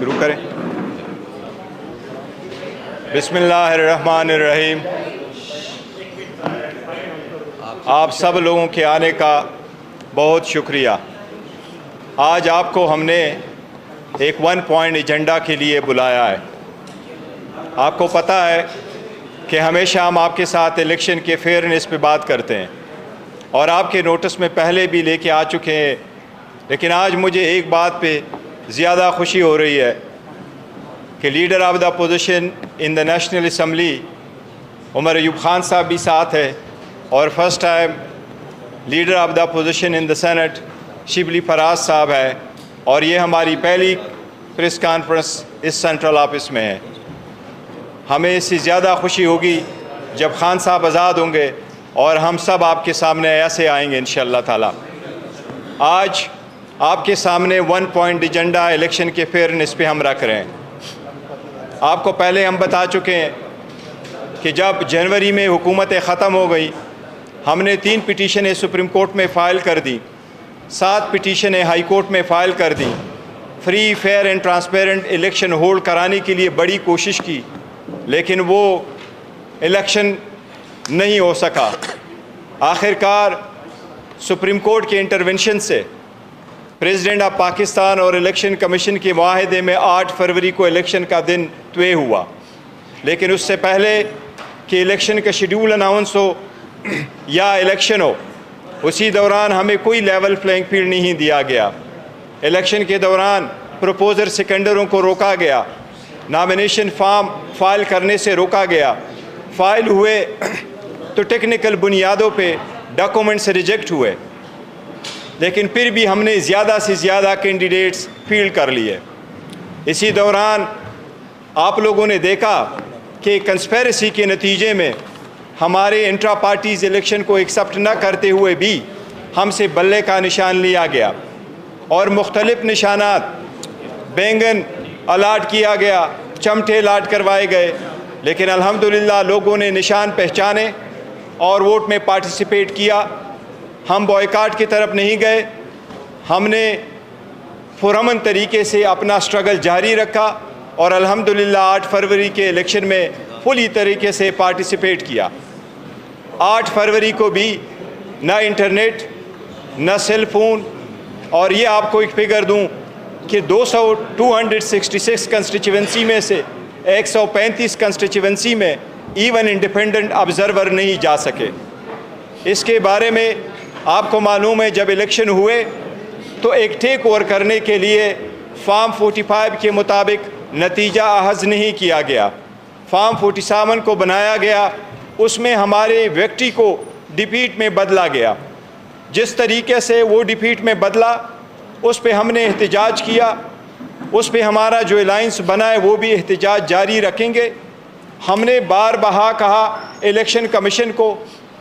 شروع کریں۔ بسم اللہ الرحمن الرحیم۔ آپ سب لوگوں کے آنے کا بہت شکریہ۔ آج آپ کو ہم نے ایک 1 پوائنٹ ایجنڈا کے لیے بلایا ہے۔ آپ کو پتہ ہے کہ ہمیشہ ہم آپ کے ساتھ الیکشن کے فیئرنیس پہ بات کرتے ہیں اور آپ کے نوٹس میں پہلے بھی لے کے آ چکے ہیں، لیکن آج مجھے ایک بات پہ زیادہ خوشی ہو رہی ہے کہ leader of the opposition in the national assembly Umar Ayub Khan صاحب بھی ساتھ ہے، اور first time leader of the opposition in the senate Shibli Faraz صاحب ہے، اور یہ ہماری پہلی پریس کانفرنس اس سینٹرل آفس میں ہے۔ ہمیں اس سے زیادہ خوشی ہوگی جب خان صاحب آزاد ہوں گے اور ہم سب آپ کے سامنے ایسے آئیں گے انشاءاللہ تعالی۔ آج آپ کے سامنے 1 پوائنٹ ایجنڈا الیکشن کے فیئرنیس پہ ہم رکھ رہے ہیں۔ آپ کو پہلے ہم بتا چکے ہیں کہ جب جنوری میں حکومت ختم ہو گئی، ہم نے 3 پٹیشنیں سپریم کورٹ میں فائل کر دیں، 7 پٹیشنیں ہائی کورٹ میں فائل کر دیں، free fair and transparent election hold کرانے کے لیے بڑی کوشش کی، لیکن وہ الیکشن نہیں ہو سکا۔ آخر کار سپریم کورٹ کے انٹرونشن سے پریزیڈنٹ آف پاکستان اور الیکشن کمیشن کے معاہدے میں 8 فروری کو الیکشن کا دن طے ہوا، لیکن اس سے پہلے کہ الیکشن کا شیڈول اناؤنس ہو یا الیکشن ہو، اسی دوران ہمیں کوئی لیول پلینگ فیلڈ نہیں دیا گیا۔ الیکشن کے دوران پروپوزر سیکنڈروں کو روکا گیا، نامینیشن فارم فائل کرنے سے روکا گیا، فائل ہوئے تو ٹیکنیکل بنیادوں پہ ڈاکومنٹس ریجیکٹ ہوئے، لیکن پھر بھی ہم نے زیادہ سے زیادہ کینڈیڈیٹس فیلڈ کر لیے۔ اسی دوران آپ لوگوں نے دیکھا کہ کنسپیرسی کے نتیجے میں ہمارے انٹرا پارٹیز الیکشن کو ایکسیپٹ نہ کرتے ہوئے بھی ہم سے بلے کا نشان لیا گیا اور مختلف نشانات، بینگن الاٹ کیا گیا، چمٹے الاٹ کروائے گئے، لیکن الحمدللہ لوگوں نے نشان پہچانے اور ووٹ میں پارٹیسپیٹ کیا۔ ہم بوائیکاٹ کی طرف نہیں گئے، ہم نے پرامن طریقے سے اپنا سٹرگل جاری رکھا اور الحمدللہ 8 فروری کے الیکشن میں فلی طریقے سے پارٹیسپیٹ کیا۔ 8 فروری کو بھی نہ انٹرنیٹ، نہ سیل فون، اور یہ آپ کو ایک فگر دوں کہ 266 کنسٹیچوئنسی میں سے 135 کنسٹیچوئنسی میں ایون انڈیپینڈنٹ آبزرور نہیں جا سکے۔ اس کے بارے میں آپ کو معلوم ہے جب الیکشن ہوئے تو ایک ٹیک اوور کرنے کے لیے فارم 45 کے مطابق نتیجہ اخذ نہیں کیا گیا، فارم 47 کو بنایا گیا، اس میں ہمارے وکٹری کو ڈیفیٹ میں بدلا گیا۔ جس طریقے سے وہ ڈیفیٹ میں بدلا اس پہ ہم نے احتجاج کیا، اس پہ ہمارا جو الائنس بنا ہے وہ بھی احتجاج جاری رکھیں گے۔ ہم نے بار بہا کہا الیکشن کمیشن کو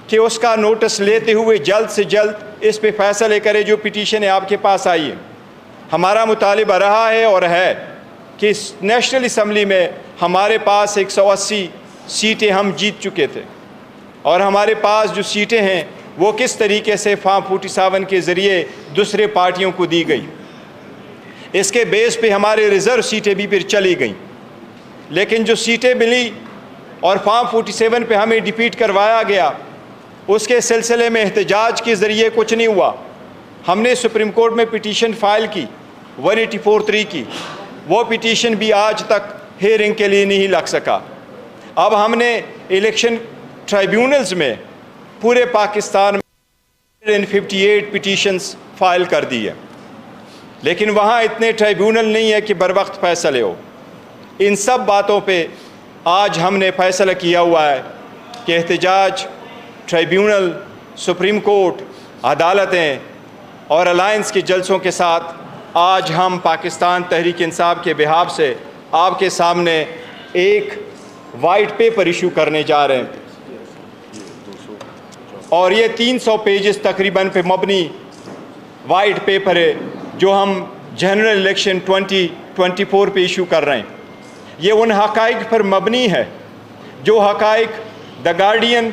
کہ اس کا نوٹس لیتے ہوئے جلد سے جلد اس پہ فیصلے کرے جو پٹیشن آپ کے پاس آئی ہے۔ ہمارا مطالبہ رہا ہے اور ہے کہ نیشنل اسمبلی میں ہمارے پاس 180 سیٹیں ہم جیت چکے تھے، اور ہمارے پاس جو سیٹیں ہیں وہ کس طریقے سے فارم 47 کے ذریعے دوسرے پارٹیوں کو دی گئی، اس کے بیس پہ ہمارے ریزرو سیٹیں بھی پھر چلی گئیں۔ لیکن جو سیٹیں ملی اور فارم 47 پہ ہمیں ڈیفیٹ کروایا گیا، اس کے سلسلے میں احتجاج کے ذریعے کچھ نہیں ہوا۔ ہم نے سپریم کورٹ میں پٹیشن فائل کی 184(3) کی، وہ پٹیشن بھی آج تک ہیئرنگ کے لیے نہیں لگ سکا۔ اب ہم نے الیکشن ٹرائیبیونلز میں پورے پاکستان میں 158 پٹیشنز فائل کر دی ہے، لیکن وہاں اتنے ٹرائیبیونل نہیں ہے کہ بر وقت فیصلے ہو۔ ان سب باتوں پہ آج ہم نے فیصلہ کیا ہوا ہے کہ احتجاج، ٹرائیبیونل، سپریم کورٹ، عدالتیں اور الائنس کے جلسوں کے ساتھ آج ہم پاکستان تحریک انصاف کے بہاف سے آپ کے سامنے ایک وائٹ پیپر ایشو کرنے جا رہے ہیں، اور یہ 300 پیجز تقریباً پہ مبنی وائٹ پیپر ہے جو ہم جنرل الیکشن 2024 پہ ایشو کر رہے ہیں۔ یہ ان حقائق پر مبنی ہے جو حقائق the Guardian,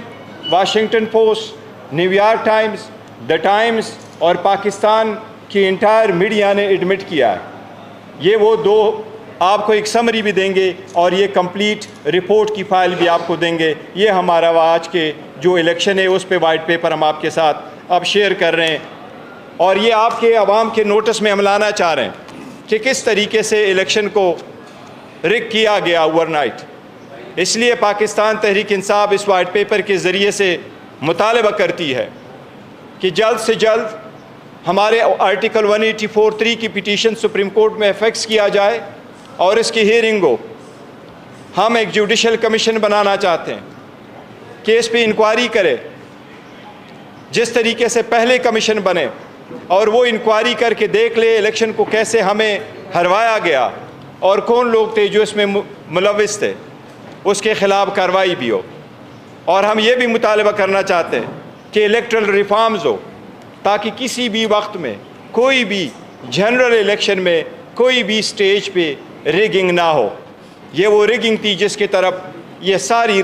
Washington Post, New York Times, the Times اور پاکستان کی انٹائر میڈیا نے ایڈمٹ کیا ہے۔ یہ وہ 2 آپ کو ایک سمری بھی دیں گے اور یہ کمپلیٹ رپورٹ کی فائل بھی آپ کو دیں گے. یہ ہمارا آج کے جو الیکشن ہے اس پہ وائٹ پیپر ہم آپ کے ساتھ اب شیئر کر رہے ہیں, اور یہ آپ کے عوام کے نوٹس میں ہم لانا چاہ رہے ہیں کہ کس طریقے سے الیکشن کو رگ کیا گیا اوور نائٹ. اس لیے پاکستان تحریک انصاف اس وائٹ پیپر کے ذریعے سے مطالبہ کرتی ہے کہ جلد سے جلد ہمارے آرٹیکل 184(3) کی پٹیشن سپریم کورٹ میں فکس کیا جائے اور اس کی ہیئرنگ ہو. ہم ایک جوڈیشل کمیشن بنانا چاہتے ہیں کہ اس پہ انکوائری کرے جس طریقے سے پہلے کمیشن بنے, اور وہ انکوائری کر کے دیکھ لے الیکشن کو کیسے ہمیں ہروایا گیا اور کون لوگ تھے جو اس میں ملوث تھے, اس کے خلاف کارروائی بھی ہو. اور ہم یہ بھی مطالبہ کرنا چاہتے ہیں کہ الیکٹرل ریفارمز ہو تاکہ کسی بھی وقت میں کوئی بھی جنرل الیکشن میں کوئی بھی سٹیج پہ ریگنگ نہ ہو. یہ وہ ریگنگ تھی جس کی طرف یہ ساری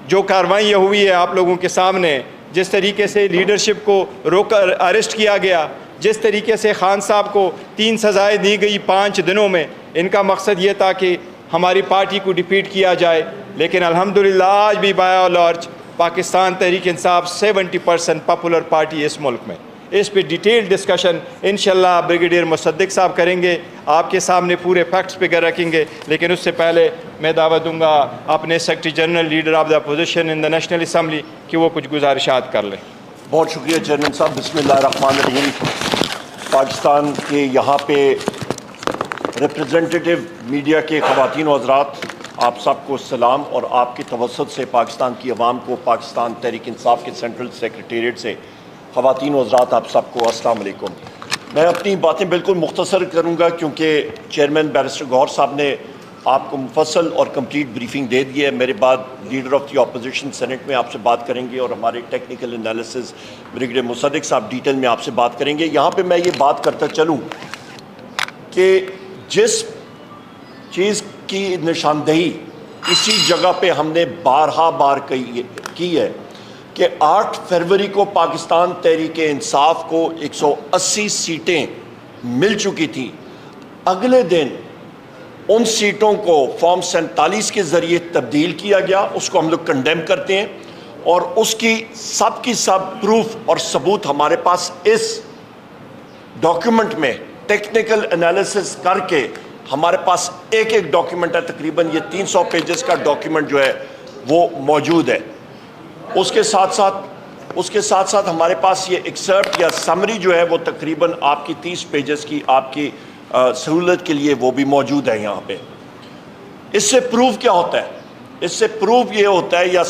جو کارروائیاں ہوئی ہے آپ لوگوں کے سامنے, جس طریقے سے لیڈرشپ کو روک کر اریسٹ کیا گیا, جس طریقے سے خان صاحب کو 3 سزائیں دی گئی 5 دنوں میں, ان کا مقصد یہ تھا کہ ہماری پارٹی کو ڈیفیٹ کیا جائے. لیکن الحمدللہ آج بھی بایا large Pakistan Tehreek Insaf 70% popular party اس ملک میں. اس پہ ڈیٹیل ڈسکشن انشاءاللہ بریگیڈیئر مصدق صاحب کریں گے, آپ کے سامنے پورے فیکٹس پہ رکھیں گے. لیکن اس سے پہلے میں دعوت دوں گا اپنے secretary general leader of the opposition in the national assembly کہ وہ کچھ گزارشات کر لیں. بہت شکریہ چیئرمین صاحب. بسم اللہ الرحمن الرحیم. پاکستان کے یہاں پہ ریپرزینٹیٹیو میڈیا کے خواتین و حضرات, آپ سب کو سلام, اور آپ کے توسط سے پاکستان کی عوام کو پاکستان تحریک انصاف کے سینٹرل سیکریٹریٹ سے خواتین و حضرات آپ سب کو السلام علیکم. میں اپنی باتیں بالکل مختصر کروں گا کیونکہ چیئرمین بیرسٹر گوہر صاحب نے آپ کو مفصل اور کمپلیٹ بریفنگ دے دی ہے. میرے بعد leader of the opposition senate میں آپ سے بات کریں گے اور ہمارے ٹیکنیکل انالیسز بریگیڈیئر مصدق صاحب ڈیٹیل میں آپ سے بات کریں گے. یہاں پہ میں یہ بات کرتا چلوں کہ جس چیز کی نشاندہی اسی جگہ پہ ہم نے بار کی ہے کہ 8 فروری کو پاکستان تحریک انصاف کو 180 سیٹیں مل چکی تھیں. اگلے دن ان سیٹوں کو فارم 47 کے ذریعے تبدیل کیا گیا. اس کو ہم لوگ کنڈیم کرتے ہیں اور اس کی سب پروف اور ثبوت ہمارے پاس اس ڈاکیومنٹ میں ٹیکنیکل انالیسس کر کے ہمارے پاس ایک ڈاکیومنٹ ہے, تقریباً یہ 300 پیجز کا ڈاکیومنٹ جو ہے وہ موجود ہے. اس کے ساتھ ساتھ ہمارے پاس یہ ایکسرپٹ یا سمری جو ہے وہ تقریباً آپ کی 30 پیجز کی آپ کی سہولت کے لیے وہ بھی موجود ہے یہاں پہ. اس سے پروف کیا ہوتا ہے؟ اس سے پروف یہ ہوتا ہے یا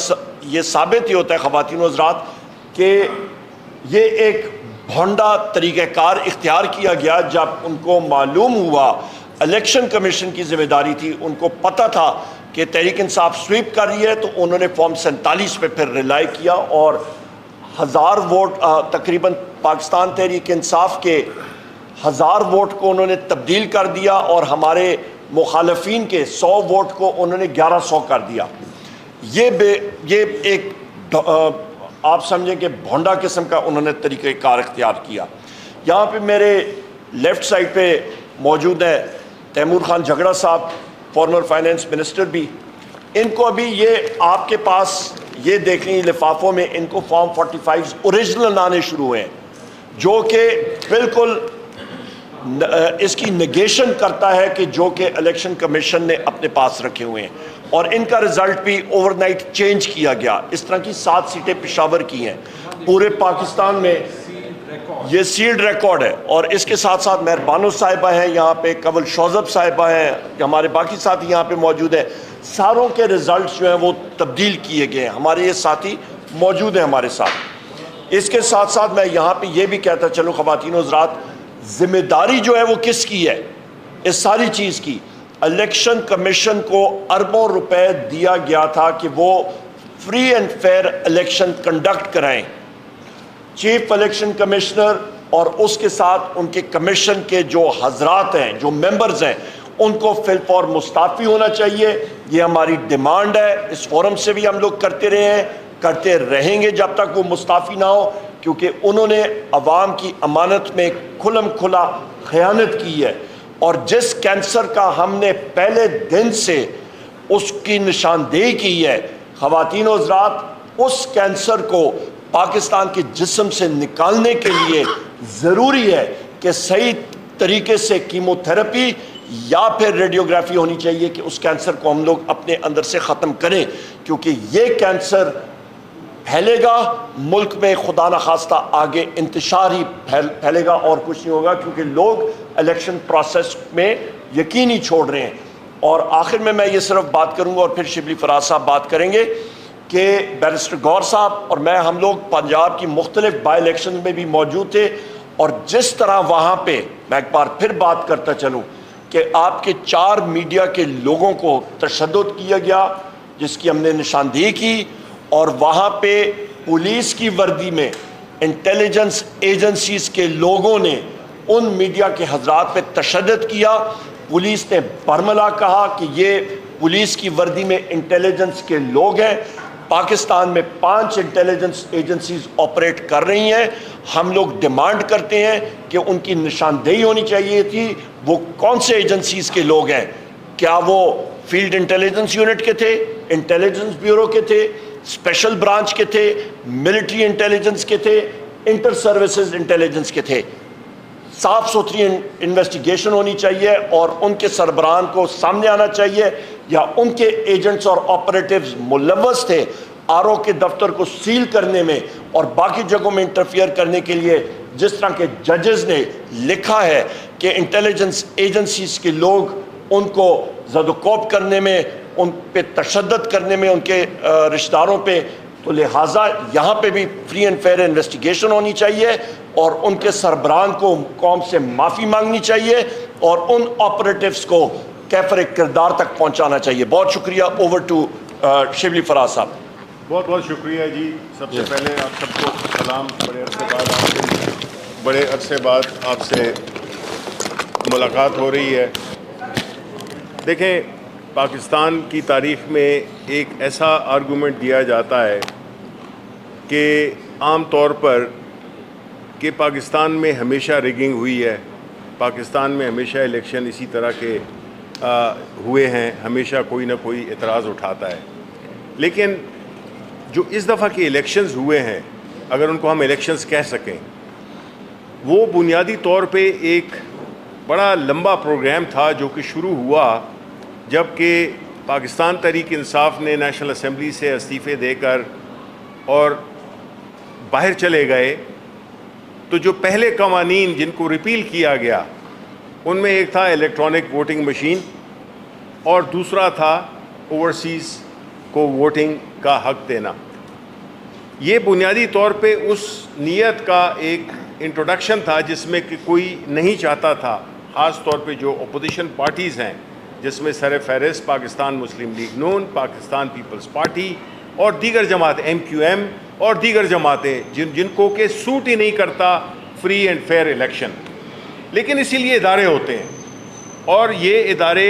یہ ثابت یہ ہوتا ہے خواتین و حضرات کہ یہ ایک بھونڈا طریقہ کار اختیار کیا گیا. جب ان کو معلوم ہوا, الیکشن کمیشن کی ذمہ داری تھی, ان کو پتہ تھا کہ تحریک انصاف سویپ کر رہی ہے, تو انہوں نے فارم 47 پہ پھر ریلائی کیا اور 1000 ووٹ تقریباً پاکستان تحریک انصاف کے 1000 ووٹ کو انہوں نے تبدیل کر دیا اور ہمارے مخالفین کے 100 ووٹ کو انہوں نے 1100 کر دیا. یہ ایک آپ سمجھیں کہ بھونڈا قسم کا انہوں نے طریقہ کار اختیار کیا. یہاں پہ میرے لیفٹ سائڈ پہ موجود ہے تیمور خان جھگڑا صاحب, فارمر فائنینس منسٹر بھی. ان کو ابھی یہ آپ کے پاس یہ دیکھیں لفافوں میں ان کو فارم 45 اوریجنل آنے شروع ہوئے ہیں, جو کہ بالکل اس کی نگیشن کرتا ہے کہ جو کہ الیکشن کمیشن نے اپنے پاس رکھے ہوئے ہیں, اور ان کا رزلٹ بھی اوور نائٹ چینج کیا گیا. اس طرح کی 7 سیٹیں پشاور کی ہیں. پورے پاکستان میں یہ سیلڈ ریکارڈ ہے. اور اس کے ساتھ ساتھ مہربانو صاحبہ ہیں یہاں پہ, قبل شوزب صاحبہ ہیں, ہمارے باقی ساتھی یہاں پہ موجود ہیں. ساروں کے رزلٹس جو ہیں وہ تبدیل کیے گئے ہیں. ہمارے یہ ساتھی موجود ہیں ہمارے ساتھ. اس کے ساتھ ساتھ میں یہاں پہ یہ بھی کہتا چلوں خواتین و حضرات, ذمہ داری جو ہے وہ کس کی ہے اس ساری چیز کی؟ الیکشن کمیشن کو اربوں روپے دیا گیا تھا کہ وہ free and fair election conduct کرائیں. چیف الیکشن کمشنر اور اس کے ساتھ ان کے کمیشن کے جو حضرات ہیں, جو ممبرز ہیں, ان کو فی الفور مستعفی ہونا چاہیے. یہ ہماری ڈیمانڈ ہے, اس فورم سے بھی ہم لوگ کرتے رہے ہیں, کرتے رہیں گے جب تک وہ مستعفی نہ ہو, کیونکہ انہوں نے عوام کی امانت میں کھلم کھلا خیانت کی ہے. اور جس کینسر کا ہم نے پہلے دن سے اس کی نشاندہی کی ہے، خواتین و حضرات، اس کینسر کو پاکستان کے جسم سے نکالنے کے لیے ضروری ہے کہ صحیح طریقے سے کیمو تھراپی یا پھر ریڈیوگرافی ہونی چاہیے کہ اس کینسر کو ہم لوگ اپنے اندر سے ختم کریں، کیونکہ یہ کینسر پھیلے گا ملک میں، خدا نخواستہ آگے انتشار ہی پھیلے گا اور کچھ نہیں ہوگا، کیونکہ لوگ الیکشن پروسیس میں یقین ہی چھوڑ رہے ہیں۔ اور آخر میں یہ صرف بات کروں گا اور پھر شبلی فراز صاحب بات کریں گے کہ بیرسٹر گور صاحب اور میں ہم لوگ پنجاب کی مختلف بائی الیکشن میں بھی موجود تھے، اور جس طرح وہاں پہ میں ایک بار پھر بات کرتا چلوں کہ آپ کے 4 میڈیا کے لوگوں کو تشدد کیا گیا، جس کی ہم نے نشاندہی کی، اور وہاں پہ پولیس کی وردی میں انٹیلیجنس ایجنسیز کے لوگوں نے ان میڈیا کے حضرات پہ تشدد کیا۔ پولیس نے برملا کہا کہ یہ پولیس کی وردی میں انٹیلیجنس کے لوگ ہیں۔ پاکستان میں 5 انٹیلیجنس ایجنسیز آپریٹ کر رہی ہیں۔ ہم لوگ ڈیمانڈ کرتے ہیں کہ ان کی نشاندہی ہونی چاہیے تھی، وہ کون سے ایجنسیز کے لوگ ہیں، کیا وہ فیلڈ انٹیلیجنس یونٹ کے تھے، انٹیلیجنس بیورو کے تھے، اسپیشل برانچ کے تھے، ملٹری انٹیلیجنس کے تھے، انٹر سروسز انٹیلیجنس کے تھے۔ صاف ستھری انویسٹیگیشن ہونی چاہیے اور ان کے سربراہان کو سامنے آنا چاہیے، یا ان کے ایجنٹس اور آپریٹیوز ملوث تھے آر او کے دفتر کو سیل کرنے میں اور باقی جگہوں میں انٹرفیئر کرنے کے لیے، جس طرح کے ججز نے لکھا ہے کہ انٹیلیجنس ایجنسیز کے لوگ ان کو زد و کوب کرنے میں، ان پہ تشدد کرنے میں، ان کے رشتہ داروں پہ، تو لہٰذا یہاں پہ بھی فری اینڈ فیئر انویسٹیگیشن ہونی چاہیے اور ان کے سربراہان کو قوم سے معافی مانگنی چاہیے اور ان آپریٹیوز کو کیفر کردار تک پہنچانا چاہیے۔ بہت شکریہ۔ اوور ٹو شبلی فراز صاحب۔ بہت بہت شکریہ جی۔ سب سے پہلے آپ سب کو سلام۔ بڑے عرصے بعد آپ سے ملاقات ہو رہی ہے۔ دیکھیں، پاکستان کی تاریخ میں ایک ایسا آرگومنٹ دیا جاتا ہے کہ عام طور پر کہ پاکستان میں ہمیشہ ریگنگ ہوئی ہے، پاکستان میں ہمیشہ الیکشن اسی طرح کے ہوئے ہیں، ہمیشہ کوئی نہ کوئی اعتراض اٹھاتا ہے۔ لیکن جو اس دفعہ کے الیکشنز ہوئے ہیں، اگر ان کو ہم الیکشنز کہہ سکیں، وہ بنیادی طور پہ ایک بڑا لمبا پروگرام تھا جو کہ شروع ہوا جب کہ پاکستان تحریک انصاف نے نیشنل اسمبلی سے استعفے دے کر اور باہر چلے گئے۔ تو جو پہلے قوانین جن کو ریپیل کیا گیا، ان میں ایک تھا الیکٹرانک ووٹنگ مشین اور دوسرا تھا اوورسیز کو ووٹنگ کا حق دینا۔ یہ بنیادی طور پہ اس نیت کا ایک انٹروڈکشن تھا جس میں کہ کوئی نہیں چاہتا تھا، خاص طور پہ جو اپوزیشن پارٹیز ہیں، جس میں سر فہرست پاکستان مسلم لیگ نون، پاکستان پیپلز پارٹی اور دیگر جماعتیں، ایم کیو ایم اور دیگر جماعتیں، جن کو کہ سوٹ ہی نہیں کرتا فری اینڈ فیئر الیکشن۔ لیکن اسی لیے ادارے ہوتے ہیں، اور یہ ادارے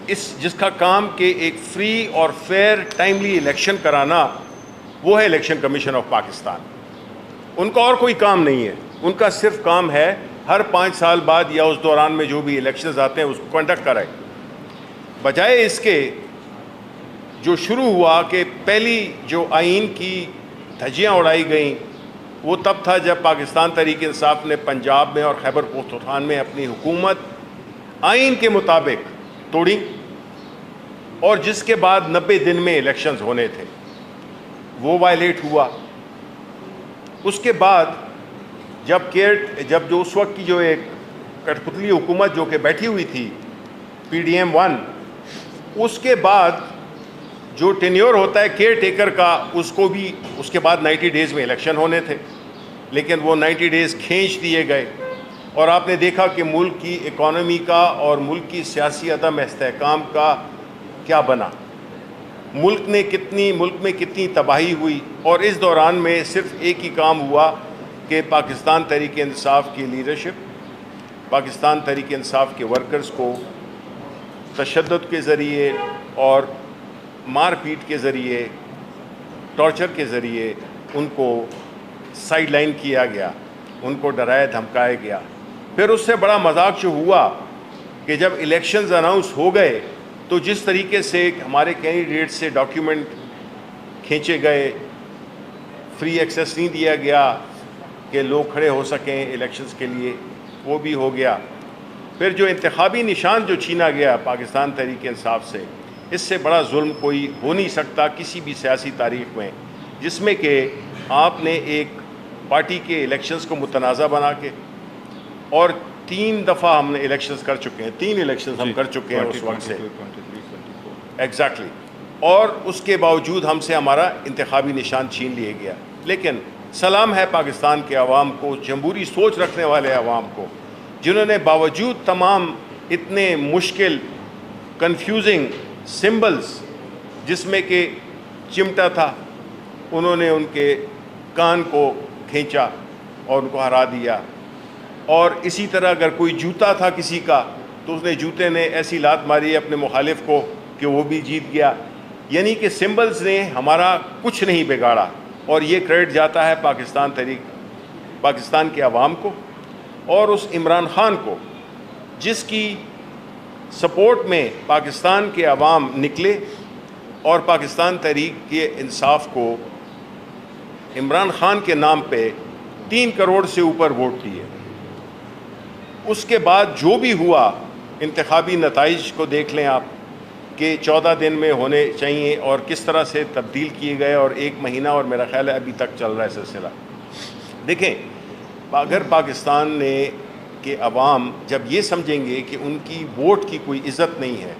جس کا کام کہ ایک فری اور فیئر ٹائملی الیکشن کرانا، وہ ہے الیکشن کمیشن آف پاکستان۔ ان کا اور کوئی کام نہیں ہے، ان کا صرف کام ہے ہر 5 سال بعد یا اس دوران میں جو بھی الیکشنز آتے ہیں اس کو کنڈکٹ کرائے۔ بجائے اس کے جو شروع ہوا کہ پہلی جو آئین کی دھجیاں اڑائی گئیں، وہ تب تھا جب پاکستان تحریک انصاف نے پنجاب میں اور خیبر پختونخوا میں اپنی حکومت آئین کے مطابق توڑی، اور جس کے بعد 90 دن میں الیکشنز ہونے تھے، وہ وائلیٹ ہوا۔ اس کے بعد جب جو اس وقت کی جو ایک کٹھ پتلی حکومت جو کہ بیٹھی ہوئی تھی پی ڈی ایم 1، اس کے بعد جو ٹینیور ہوتا ہے کیئر ٹیکر کا، اس کو بھی اس کے بعد 90 ڈیز میں الیکشن ہونے تھے، لیکن وہ 90 ڈیز کھینچ دیے گئے، اور آپ نے دیکھا کہ ملک کی اکانومی کا اور ملک کی سیاسی عدم استحکام کا کیا بنا، ملک میں کتنی تباہی ہوئی۔ اور اس دوران میں صرف ایک ہی کام ہوا کہ پاکستان تحریک انصاف کی لیڈرشپ، پاکستان تحریک انصاف کے ورکرز کو تشدد کے ذریعے اور مار پیٹ کے ذریعے، ٹارچر کے ذریعے ان کو سائیڈ لائن کیا گیا، ان کو ڈرایا دھمکایا گیا۔ پھر اس سے بڑا مذاق جو ہوا کہ جب الیکشنز اناؤنس ہو گئے تو جس طریقے سے ہمارے کینڈیڈیٹ سے ڈاکیومنٹ کھینچے گئے، فری ایکسیس نہیں دیا گیا کہ لوگ کھڑے ہو سکیں الیکشنز کے لیے، وہ بھی ہو گیا۔ پھر جو انتخابی نشان جو چھینا گیا پاکستان تحریک انصاف سے، اس سے بڑا ظلم کوئی ہو نہیں سکتا کسی بھی سیاسی تاریخ میں، جس میں کہ آپ نے ایک پارٹی کے الیکشنز کو متنازع بنا کے، اور 3 دفعہ ہم نے الیکشنز کر چکے ہیں، 3 الیکشنز ہم کر چکے ہیں اس وقت سے ایگزیکٹلی، اور اس کے باوجود ہم سے ہمارا انتخابی نشان چھین لیا گیا۔ لیکن سلام ہے پاکستان کے عوام کو، جمہوری سوچ رکھنے والے عوام کو، جنہوں نے باوجود تمام اتنے مشکل کنفیوزنگ سمبلز جس میں کہ چمٹا تھا، انہوں نے ان کے کان کو کھینچا اور ان کو ہرا دیا، اور اسی طرح اگر کوئی جوتا تھا کسی کا تو اس نے جوتے نے ایسی لات ماری اپنے مخالف کو کہ وہ بھی جیت گیا۔ یعنی کہ سمبلز نے ہمارا کچھ نہیں بگاڑا، اور یہ کریڈٹ جاتا ہے پاکستان کے عوام کو اور اس عمران خان کو جس کی سپورٹ میں پاکستان کے عوام نکلے اور پاکستان تحریک کے انصاف کو عمران خان کے نام پہ 3 کروڑ سے اوپر ووٹ دیے۔ اس کے بعد جو بھی ہوا، انتخابی نتائج کو دیکھ لیں آپ کہ 14 دن میں ہونے چاہیے اور کس طرح سے تبدیل کیے گئے، اور 1 مہینہ، اور میرا خیال ہے ابھی تک چل رہا ہے سلسلہ۔ دیکھیں، اگر پاکستان کے عوام جب یہ سمجھیں گے کہ ان کی ووٹ کی کوئی عزت نہیں ہے،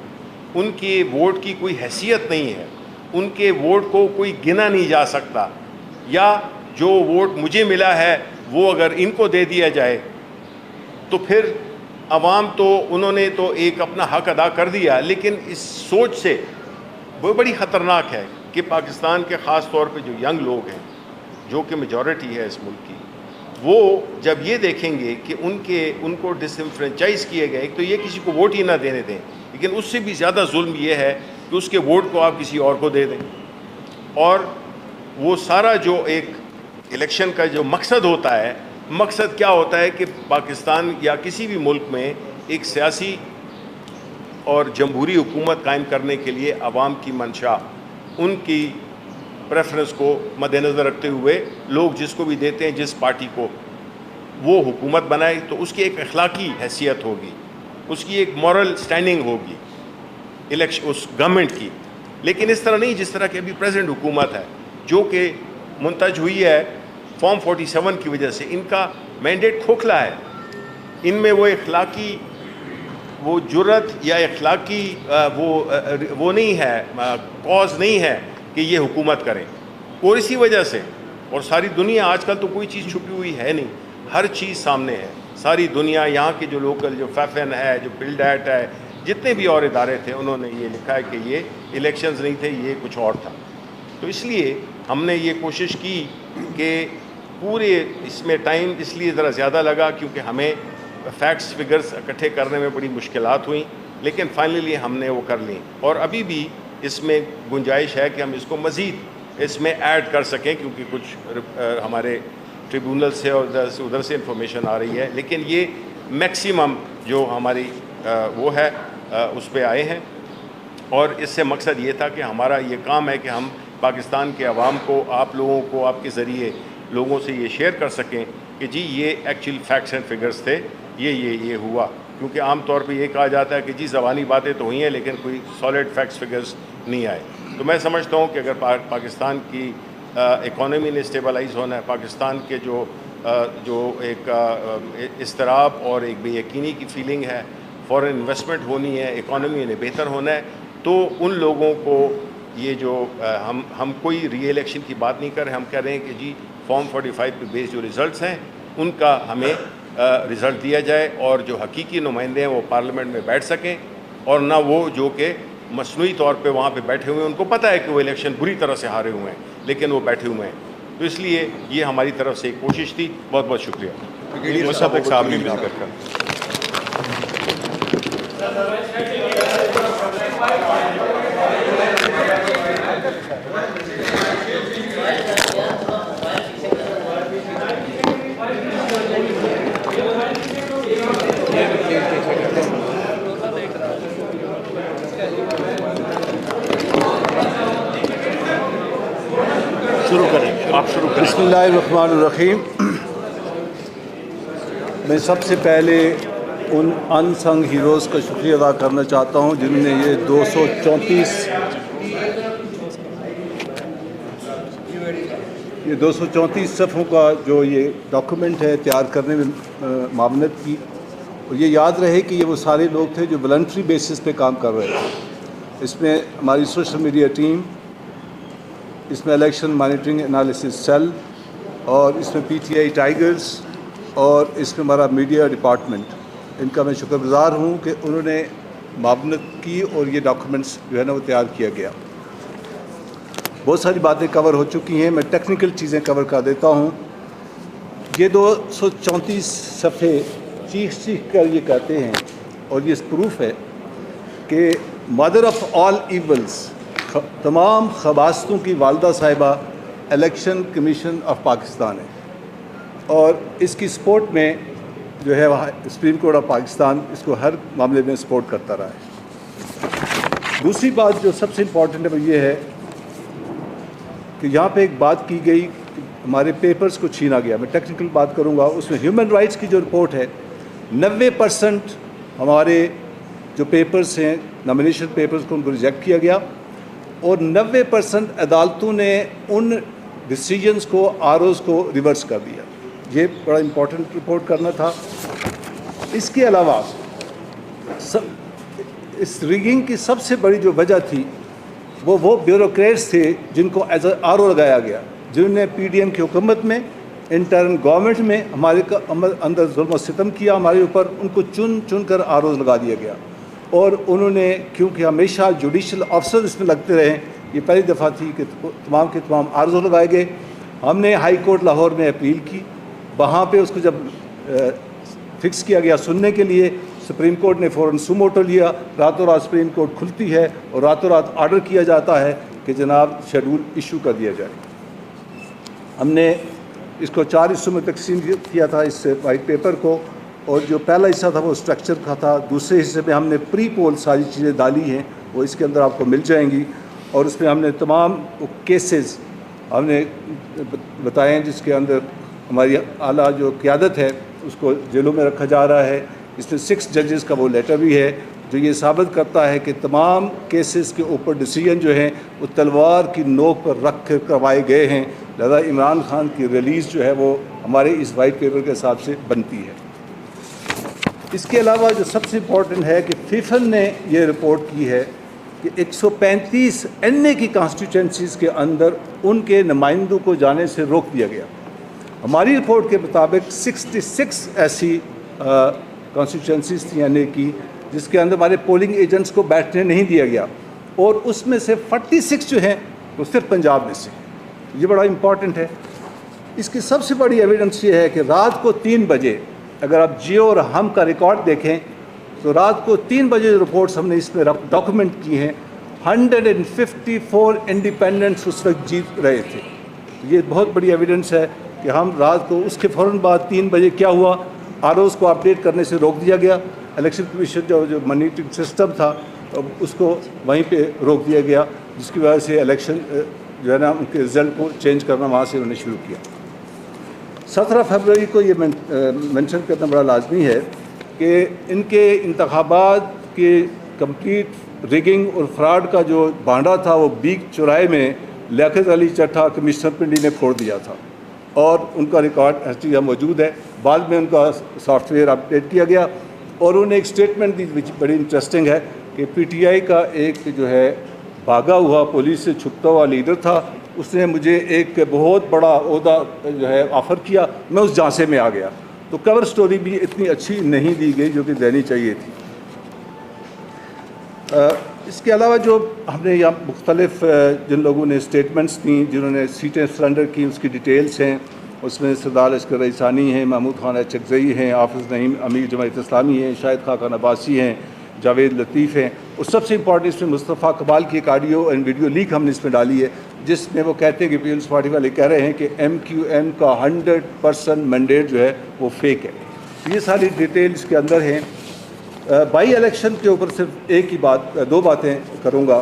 ان کے ووٹ کی کوئی حیثیت نہیں ہے، ان کے ووٹ کو کوئی گنا نہیں جا سکتا، یا جو ووٹ مجھے ملا ہے وہ اگر ان کو دے دیا جائے، تو پھر عوام تو انہوں نے تو ایک اپنا حق ادا کر دیا، لیکن اس سوچ سے وہ بڑی خطرناک ہے کہ پاکستان کے خاص طور پہ جو ینگ لوگ ہیں، جو کہ میجورٹی ہے اس ملک کی، وہ جب یہ دیکھیں گے کہ ان کو ڈس انفرینچائز کیے گئے، تو یہ کسی کو ووٹ ہی نہ دینے دیں، لیکن اس سے بھی زیادہ ظلم یہ ہے کہ اس کے ووٹ کو آپ کسی اور کو دے دیں، اور وہ سارا جو ایک الیکشن کا جو مقصد ہوتا ہے، مقصد کیا ہوتا ہے کہ پاکستان یا کسی بھی ملک میں ایک سیاسی اور جمہوری حکومت قائم کرنے کے لیے عوام کی منشا، ان کی پریفرنس کو مد نظر رکھتے ہوئے لوگ جس کو بھی دیتے ہیں، جس پارٹی کو وہ حکومت بنائے، تو اس کی ایک اخلاقی حیثیت ہوگی، اس کی ایک مورل سٹینڈنگ ہوگی الیکشن اس گورنمنٹ کی۔ لیکن اس طرح نہیں جس طرح کہ ابھی پریزنٹ حکومت ہے، جو کہ منتج ہوئی ہے فارم 47 کی وجہ سے۔ ان کا مینڈیٹ کھوکھلا ہے، ان میں وہ اخلاقی وہ جرت یا اخلاقی وہ نہیں ہے، کاز نہیں ہے کہ یہ حکومت کریں، اور اسی وجہ سے، اور ساری دنیا آج کل تو کوئی چیز چھپی ہوئی ہے نہیں، ہر چیز سامنے ہے، ساری دنیا، یہاں کے جو لوکل جو فیفن ہے، جو پلڈیٹ ہے، جتنے بھی اور ادارے تھے، انہوں نے یہ لکھا ہے کہ یہ الیکشنز نہیں تھے، یہ کچھ اور تھا۔ تو اس لیے ہم نے یہ کوشش کی کہ پورے اس میں ٹائم اس لیے ذرا زیادہ لگا کیونکہ ہمیں فیکٹس فگرز اکٹھے کرنے میں بڑی مشکلات ہوئیں، لیکن فائنلی ہم نے وہ کر لیں، اور ابھی بھی اس میں گنجائش ہے کہ ہم اس کو مزید اس میں ایڈ کر سکیں، کیونکہ کچھ ہمارے ٹریبونل سے اور ادھر سے انفارمیشن آ رہی ہے، لیکن یہ میکسیمم جو ہماری وہ ہے اس پہ آئے ہیں، اور اس سے مقصد یہ تھا کہ ہمارا یہ کام ہے کہ ہم پاکستان کے عوام کو، آپ لوگوں کو، آپ کے ذریعے لوگوں سے یہ شیئر کر سکیں کہ جی یہ ایکچوئل فیکٹس اینڈ فگرز تھے، یہ ہوا، کیونکہ عام طور پہ یہ کہا جاتا ہے کہ جی زبانی باتیں تو ہوئی ہیں لیکن کوئی سالڈ فیکٹس فگرز نہیں آئے۔ تو میں سمجھتا ہوں کہ اگر پاکستان کی اکانومی نے اسٹیبلائز ہونا ہے، پاکستان کے جو ایک اضطراب اور ایک بے یقینی کی فیلنگ ہے، فورن انویسٹمنٹ ہونی ہے، اکانومی نے بہتر ہونا ہے، تو ان لوگوں کو یہ جو ہم کوئی ری الیکشن کی بات نہیں کر رہے، ہم کہہ رہے ہیں کہ جی فارم 45 پہ بیس جو ریزلٹس ہیں ان کا ہمیں رزلٹ دیا جائے، اور جو حقیقی نمائندے ہیں وہ پارلیمنٹ میں بیٹھ سکیں، اور نہ وہ جو کہ مصنوعی طور پہ وہاں پہ بیٹھے ہوئے ہیں، ان کو پتہ ہے کہ وہ الیکشن بری طرح سے ہارے ہوئے ہیں لیکن وہ بیٹھے ہوئے ہیں۔ تو اس لیے یہ ہماری طرف سے ایک کوشش تھی۔ بہت بہت شکریہ۔ مصدق صاحب نے مل کر شروع کریں، آپ شروع کریں۔ بسم اللہ الرحمن الرحیم۔ میں سب سے پہلے ان ان سنگ ہیروز کا شکریہ ادا کرنا چاہتا ہوں جنہوں نے یہ 234 صفحوں کا جو یہ ڈاکومنٹ ہے تیار کرنے میں معاونت کی، اور یہ یاد رہے کہ یہ وہ سارے لوگ تھے جو والنٹری بیسس پہ کام کر رہے تھے۔ اس میں ہماری سوشل میڈیا ٹیم، اس میں الیکشن مانیٹرنگ انالیسس سیل، اور اس میں پی ٹی آئی ٹائیگرز، اور اس میں ہمارا میڈیا ڈپارٹمنٹ، ان کا میں شکر گزار ہوں کہ انہوں نے معاونت کی اور یہ ڈاکومنٹس جو ہے نا وہ تیار کیا گیا۔ بہت ساری باتیں کور ہو چکی ہیں، میں ٹیکنیکل چیزیں کور کر دیتا ہوں۔ یہ 234 صفحے چیخ کر یہ کہتے ہیں، اور یہ پروف ہے کہ مدر آف آل ایولز، تمام خباثتوں کی والدہ صاحبہ الیکشن کمیشن آف پاکستان ہے، اور اس کی سپورٹ میں جو ہے وہاں سپریم کورٹ آف پاکستان اس کو ہر معاملے میں سپورٹ کرتا رہا ہے۔ دوسری بات جو سب سے امپورٹنٹ ہے وہ یہ ہے کہ یہاں پہ ایک بات کی گئی کہ ہمارے پیپرز کو چھینا گیا۔ میں ٹیکنیکل بات کروں گا، اس میں ہیومن رائٹس کی جو رپورٹ ہے 90% ہمارے جو پیپرز ہیں نامینیشن پیپرز کو ان کو ریجیکٹ کیا گیا، اور 90% عدالتوں نے ان ڈیسیجنز کو آر اوز کو ریورس کر دیا۔ یہ بڑا امپورٹنٹ رپورٹ کرنا تھا۔ اس کے علاوہ اس ریگنگ کی سب سے بڑی جو وجہ تھی وہ بیوروکریٹس تھے جن کو ایز اے آر او لگایا گیا، جنہوں نے پی ڈی ایم کی حکومت میں، انٹرن گورنمنٹ میں ہمارے اندر ظلم و ستم کیا ہمارے اوپر، ان کو چن کر آر اوز لگا دیا گیا، اور انہوں نے کیونکہ ہمیشہ جوڈیشل آفیسر اس میں لگتے رہے، یہ پہلی دفعہ تھی کہ تمام کے تمام آر اوز لگائے گئے۔ ہم نے ہائی کورٹ لاہور میں اپیل کی، وہاں پہ اس کو جب فکس کیا گیا سننے کے لیے، سپریم کورٹ نے فوراً سوموٹو لیا، راتوں رات سپریم کورٹ کھلتی ہے اور راتوں رات آرڈر کیا جاتا ہے کہ جناب شیڈول ایشو کر دیا جائے۔ ہم نے اس کو 4 حصوں میں تقسیم کیا تھا اس وائٹ پیپر کو، اور جو پہلا حصہ تھا وہ اسٹرکچر کا تھا، دوسرے حصے میں ہم نے پری پول ساری چیزیں ڈالی ہیں، وہ اس کے اندر آپ کو مل جائیں گی، اور اس میں ہم نے تمام کیسز ہم نے بتائے ہیں جس کے اندر ہماری اعلیٰ جو قیادت ہے اس کو جیلوں میں رکھا جا رہا ہے۔ اس میں 6 ججز کا وہ لیٹر بھی ہے جو یہ ثابت کرتا ہے کہ تمام کیسز کے اوپر ڈیسیجن جو ہیں وہ تلوار کی نوک پر رکھ کر کروائے گئے ہیں، لہذا عمران خان کی ریلیز جو ہے وہ ہمارے اس وائٹ پیپر کے حساب سے بنتی ہے۔ اس کے علاوہ جو سب سے امپورٹنٹ ہے کہ فیفل نے یہ رپورٹ کی ہے کہ 135 این اے کی کانسٹیٹوئنسیز کے اندر ان کے نمائندوں کو جانے سے روک دیا گیا۔ ہماری رپورٹ کے مطابق 66 ایسی کانسٹیٹوئنسیز تھیں این اے کی جس کے اندر ہمارے پولنگ ایجنٹس کو بیٹھنے نہیں دیا گیا، اور اس میں سے 46 جو ہیں وہ صرف پنجاب میں سے۔ یہ بڑا امپورٹنٹ ہے۔ اس کی سب سے بڑی ایویڈنس یہ ہے کہ رات کو 3 بجے اگر آپ جیو اور ہم کا ریکارڈ دیکھیں تو رات کو 3 بجے رپورٹس ہم نے اس میں ڈاکومنٹ کی ہیں، 154 انڈیپینڈنٹس اس وقت جیت رہے تھے۔ یہ بہت بڑی ایویڈنس ہے کہ ہم رات کو اس کے فوراً بعد 3 بجے کیا ہوا، آر اوز کو اپڈیٹ کرنے سے روک دیا گیا، الیکشن کمیشن جو مانیٹرنگ سسٹم تھا اس کو وہیں پہ روک دیا گیا، جس کی وجہ سے الیکشن جو ہے نا ان کے رزلٹ کو چینج کرنا وہاں سے انہوں نے شروع کیا۔ 17 فروری کو یہ مینشن کرنا بڑا لازمی ہے کہ ان کے انتخابات کے کمپلیٹ ریگنگ اور فراڈ کا جو بانڈا تھا وہ بیگ چوراہے میں لیاقت علی چٹھا کمشنر پنڈی نے پھوڑ دیا تھا، اور ان کا ریکارڈ ہسٹری کا موجود ہے۔ بعد میں ان کا سافٹ ویئر اپڈیٹ کیا گیا، اور انہوں نے ایک اسٹیٹمنٹ دی بڑی انٹرسٹنگ ہے کہ پی ٹی آئی کا ایک جو ہے بھاگا ہوا پولیس سے چھپتا ہوا لیڈر تھا، اس نے مجھے ایک بہت بڑا عہدہ جو ہے آفر کیا، میں اس جھانسے میں آ گیا۔ تو کور سٹوری بھی اتنی اچھی نہیں دی گئی جو کہ دینی چاہیے تھی۔ اس کے علاوہ جو ہم نے یہاں مختلف جن لوگوں نے اسٹیٹمنٹس دیں، جنہوں نے سیٹیں سرنڈر کی، اس کی ڈیٹیلز ہیں۔ اس میں سردار لشکر رئیسانی ہیں، محمود خان چکزئی ہیں، حافظ نعیم امیر جماعت اسلامی ہیں، شاہد خاقان عباسی ہیں، جاوید لطیف ہیں، اور سب سے امپورٹنٹ اس میں مصطفیٰ کمال کی ایک آڈیو اینڈ ویڈیو لیک ہم نے اس میں ڈالی ہے، جس میں وہ کہتے ہیں کہ پیپلز پارٹی والے کہہ رہے ہیں کہ ایم کیو ایم کا 100% مینڈیٹ جو ہے وہ فیک ہے۔ یہ ساری ڈیٹیل اس کے اندر ہیں۔ بائی الیکشن کے اوپر صرف ایک ہی بات، 2 باتیں کروں گا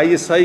ISI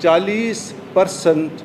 40%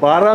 12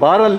12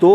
2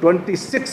26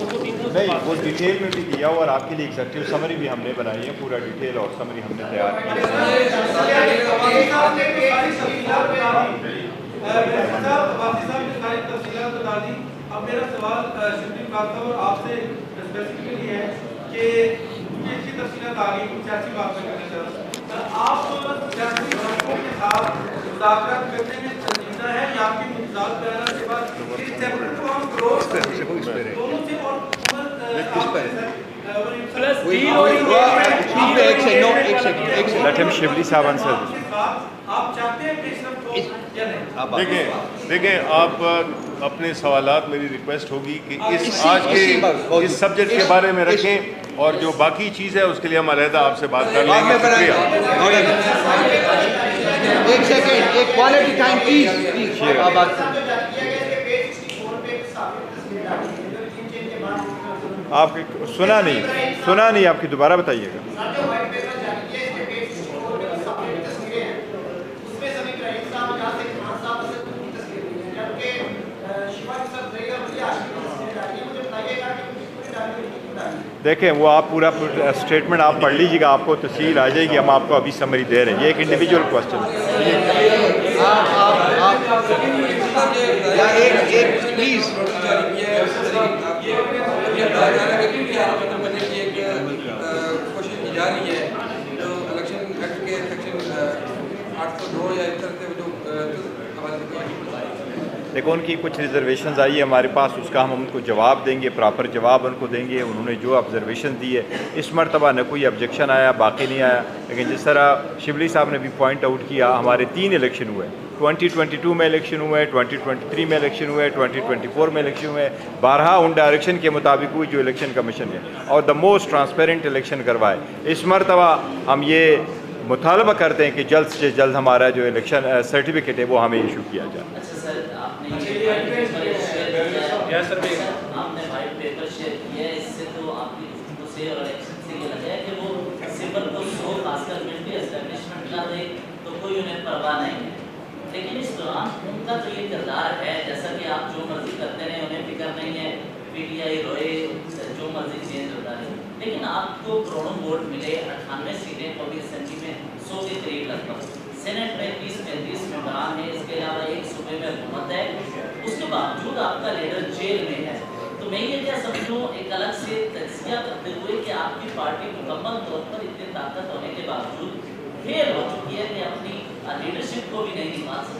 200-300 نہیں وہ ڈیٹیل میں بھی دیا اور آپ کے لیے ایگزیکٹو سمری بھی ہم نے بنائی ہے, پورا ڈیٹیل اور سمری ہم نے تیار کی ہے. اب میرا سوال شبلی بات اور آپ سے اسپیسیفکلی ہے کہ مجھے اچھی تفصیلات آ گئی سیاسی بات میں کرنا چاہ رہا ہوں. آپ سیاسی حلقوں کے ساتھ مذاکرات کرنے میں سنجیدہ ہے یا آپ کی مذاکرات بیانات کے بعد سیپریٹ تمام گروہ دونوں سے اور آپ چاہتے ہیں کہ دیکھیں آپ اپنے سوالات, میری ریکویسٹ ہوگی کہ آج کے اس سبجیکٹ کے بارے میں رکھیں, اور جو باقی چیز ہے اس کے لیے ہم علیحدہ آپ سے بات کر لیں گے. شکریہ. ایک سیکنڈ, ایک کوالٹی ٹائم پلیز. آپ سنا نہیں آپ کی دوبارہ بتائیے گا. دیکھیں وہ آپ پورا اسٹیٹمنٹ آپ پڑھ لیجیے گا, آپ کو تفصیل آ جائے گی. ہم آپ کو ابھی سمری دے رہے ہیں, یہ ایک انڈیویجول کوشچن ہے. کوشش کی جا رہی ہے جو الیکشن ایکٹ کے سیکشن 802 یا اس طرح سے جو دیکھو ان کی کچھ ریزرویشنز آئی ہے ہمارے پاس, اس کا ہم ان کو جواب دیں گے, پراپر جواب ان کو دیں گے. انہوں نے جو آبزرویشن دی ہے اس مرتبہ نہ کوئی آبجیکشن آیا, باقی نہیں آیا. لیکن جس طرح شبلی صاحب نے بھی پوائنٹ آؤٹ کیا, ہمارے 3 الیکشن ہوئے, 2022 میں الیکشن ہوئے, 2023 میں الیکشن ہوئے, 2024 میں الیکشن ہوئے. 12 ان ڈائریکشن کے مطابق ہوئی جو الیکشن کمیشن ہے, اور دا موسٹ ٹرانسپیرنٹ الیکشن کروائے. اس مرتبہ ہم یہ مطالبہ کرتے ہیں کہ جلد سے جلد ہمارا جو الیکشن سرٹیفکیٹ ہے وہ ہمیں ایشو کیا جائے. آپ نے وائٹ پیپر شیئر کیا ہے, اس سے تو آپ کی گفتگو سے اور الیکشن سے یہ لگا ہے کہ وہ سول کو سو خاص کر ملٹری اسٹیبلشمنٹ کا دے تو کوئی انہیں پرواہ نہیں ہے. لیکن اس دوران ان کا تو یہ کردار ہے جیسا کہ آپ جو مرضی کرتے رہے, انہیں فکر نہیں ہے, پی ٹی آئی روئے جو مرضی چینج ہوتا رہے. لیکن آپ کو کروڑوں ووٹ ملے, 98 سیٹیں قومی اسمبلی میں 100 کے قریب لگ بھگ, سینٹ میں 30-35 ممبران ہیں, اس کے علاوہ ایک صوبے میں حکومت ہے. اس کے باوجود آپ کا لیڈر جیل میں ہے. تو میں یہ کیا سمجھوں ایک الگ سے تجزیہ کرتے ہوئے کہ آپ کی پارٹی مکمل طور پر اتنی طاقت ہونے کے باوجود فیل ہو چکی ہے کہ اپنی لیڈرشپ کو بھی نہیں نبھا سکی.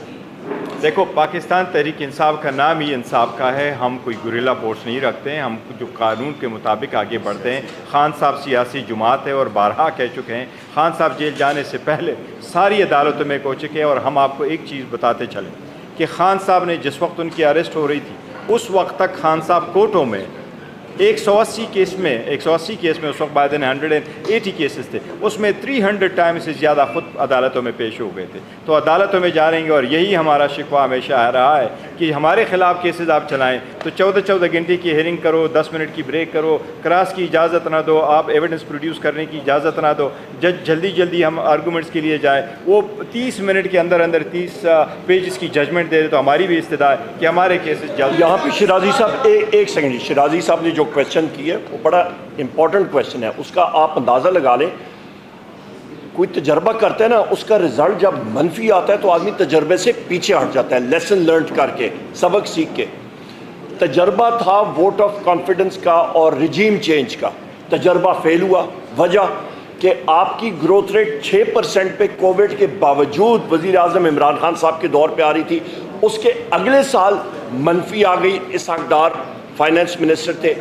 دیکھو پاکستان تحریک انصاف کا نام ہی انصاف کا ہے. ہم کوئی گوریلا فورس نہیں رکھتے ہیں, ہم جو قانون کے مطابق آگے بڑھتے ہیں. خان صاحب سیاسی جماعت ہے اور بارہا کہہ چکے ہیں, خان صاحب جیل جانے سے پہلے ساری عدالتوں میں پہنچ چکے ہیں. اور ہم آپ کو ایک چیز بتاتے چلیں کہ خان صاحب نے جس وقت ان کی اریسٹ ہو رہی تھی اس وقت تک خان صاحب کورٹوں میں 180 کیس میں اس وقت بعد 180 کیسز تھے, اس میں 300 ٹائم سے زیادہ خود عدالتوں میں پیش ہو گئے تھے. تو عدالتوں میں جا رہیں گے, اور یہی ہمارا شکوہ ہمیشہ آ رہا ہے کہ ہمارے خلاف کیسز آپ چلائیں تو 14 گھنٹے کی ہیئرنگ کرو, 10 منٹ کی بریک کرو, کراس کی اجازت نہ دو, آپ ایویڈنس پروڈیوس کرنے کی اجازت نہ دو, جج جلدی ہم آرگومنٹس کے لیے جائیں, وہ 30 منٹ کے اندر 30 پیجز کی ججمنٹ دے دے. تو ہماری بھی استدعا ہے کہ ہمارے کیسز جلد. یہاں پہ شیرازی صاحب ایک سیکنڈ, شیرازی صاحب نے جو کویشچن کی ہے وہ بڑا امپورٹنٹ کویشچن ہے. اس کا آپ اندازہ لگا لیں, کوئی تجربہ کرتا ہے نا, اس کا رزلٹ جب منفی آتا ہے تو آدمی تجربے سے پیچھے ہٹ جاتا ہے, لیسن لرنڈ کر کے, سبق سیکھ کے. تجربہ تھا ووٹ آف کانفیڈنس کا اور رجیم چینج کا. تجربہ فیل ہوا, وجہ کہ آپ کی گروتھ ریٹ 6% پہ کووڈ کے باوجود وزیر اعظم عمران خان صاحب کے دور پہ آ رہی تھی. اس کے اگلے سال منفی آ گئی, اسحاق ڈار فائنانس منسٹر تھے.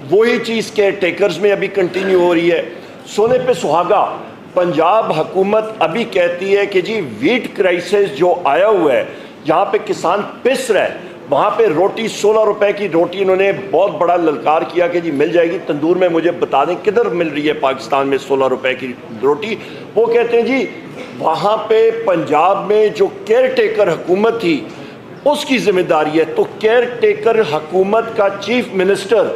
وہی چیز کے ٹیکرز میں ابھی کنٹینیو ہو رہی ہے. سونے پہ سہاگا پنجاب حکومت ابھی کہتی ہے کہ جی ویٹ کرائسس جو آیا ہوا ہے, جہاں پہ کسان پس رہے, وہاں پہ روٹی 16 روپے کی روٹی انہوں نے بہت بڑا للکار کیا کہ جی مل جائے گی تندور میں. مجھے بتا دیں کدھر مل رہی ہے پاکستان میں 16 روپے کی روٹی. وہ کہتے ہیں جی وہاں پہ پنجاب میں جو کیئر ٹیکر حکومت تھی اس کی ذمہ داری ہے. تو کیئر ٹیکر حکومت کا چیف منسٹر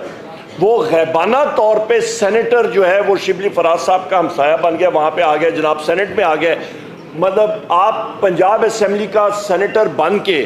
وہ غیبانہ طور پہ سینیٹر جو ہے وہ شبلی فراز صاحب کا ہمسایہ بن گیا, وہاں پہ آ گیا, جناب سینٹ میں آ گئے. مطلب آپ پنجاب اسمبلی کا سینیٹر بن کے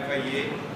FIA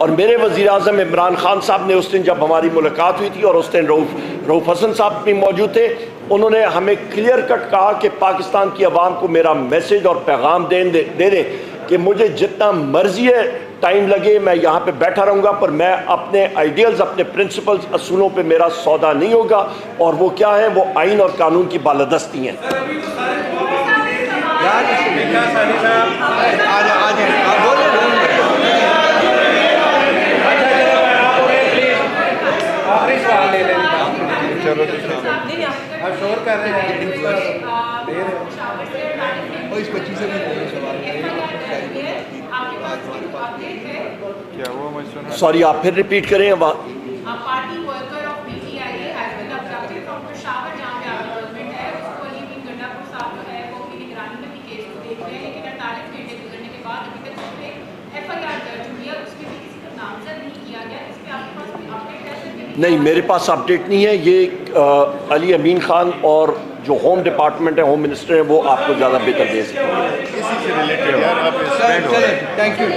اور میرے وزیر اعظم عمران خان صاحب نے اس دن جب ہماری ملاقات ہوئی تھی اور اس دن رؤوف حسن صاحب بھی موجود تھے، انہوں نے ہمیں کلیئر کٹ کہا کہ پاکستان کی عوام کو میرا میسیج اور پیغام دے دیں کہ مجھے جتنا مرضی ہے ٹائم لگے میں یہاں پہ بیٹھا رہوں گا، پر میں اپنے آئیڈیلز، اپنے پرنسپلز، اصولوں پہ میرا سودا نہیں ہوگا، اور وہ کیا ہیں؟ وہ آئین اور قانون کی بالادستی ہیں۔ آخری سوال لے لیں، چلو آپ شور کر رہے ہیں، اس بچی سے سوری، آپ پھر ریپیٹ کریں۔ نہیں، میرے پاس اپڈیٹ نہیں ہے، یہ علی امین خان اور جو ہوم ڈپارٹمنٹ ہے، ہوم منسٹر ہیں، وہ آپ کو زیادہ بہتر دے سکتے ہیں۔ اسی سے ریلیٹڈ یار آپ تھینک یو